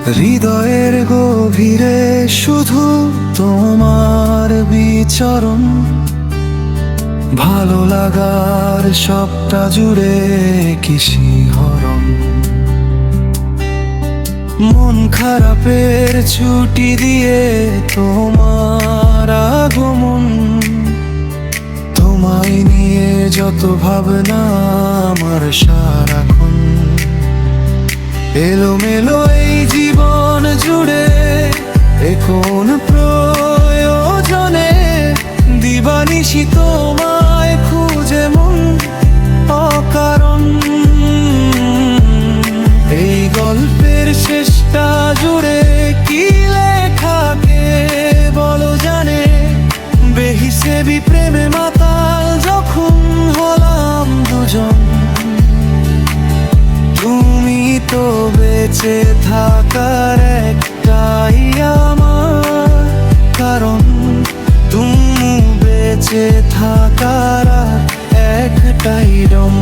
হৃদয়ের গভীরে শুধু তোমার বিচরণ, ভালো লাগার সবটা জুড়ে কি শিহরণ। মন খারাপের ছুটি দিয়ে তোমার আগমন, তোমায় নিয়ে যত ভাবনা আমার সারাক্ষণ। এলোমেলো এই জীবন জুড়ে এ কোন প্রয়োজনে দিবানিশি তোমায় খুঁজে মন অকারণ। এই গল্পের শেষটা জুড়ে কি লেখা কে বলো জানে, বেহিসেবি প্রেমে মাতাল যখন হলাম দুজন। তুমি তো বেঁচে থাকার একটাই আমার কারণ, তুমি বেঁচে থাকার একটাই রং।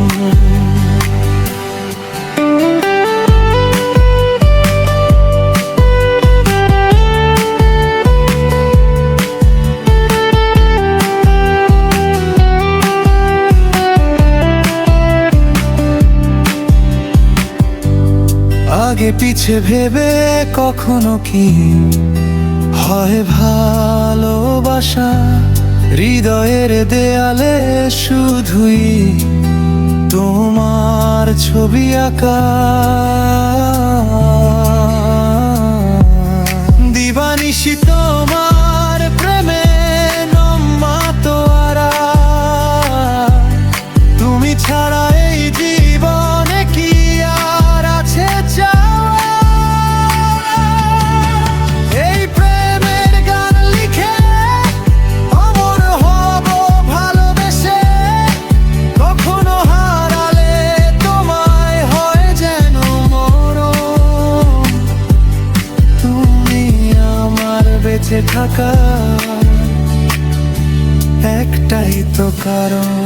আগে পিছে ভেবে কখনো কি হয় ভালোবাসা, হৃদয়ের দেয়ালে শুধুই তোমার ছবি আঁকা। দিবানিশি তোমার প্রেমে নম্মা তোয়ারা, তুমি ছাড়া এই জীবনে কি আর আছে চাওয়া। এই প্রেমের গান লিখে অমর হব ভালোবেসে, কখনো হারালে তোমায় হয় যেন মরণ। তুমি আমার বেঁচে থাকা একটাই তো কারণ।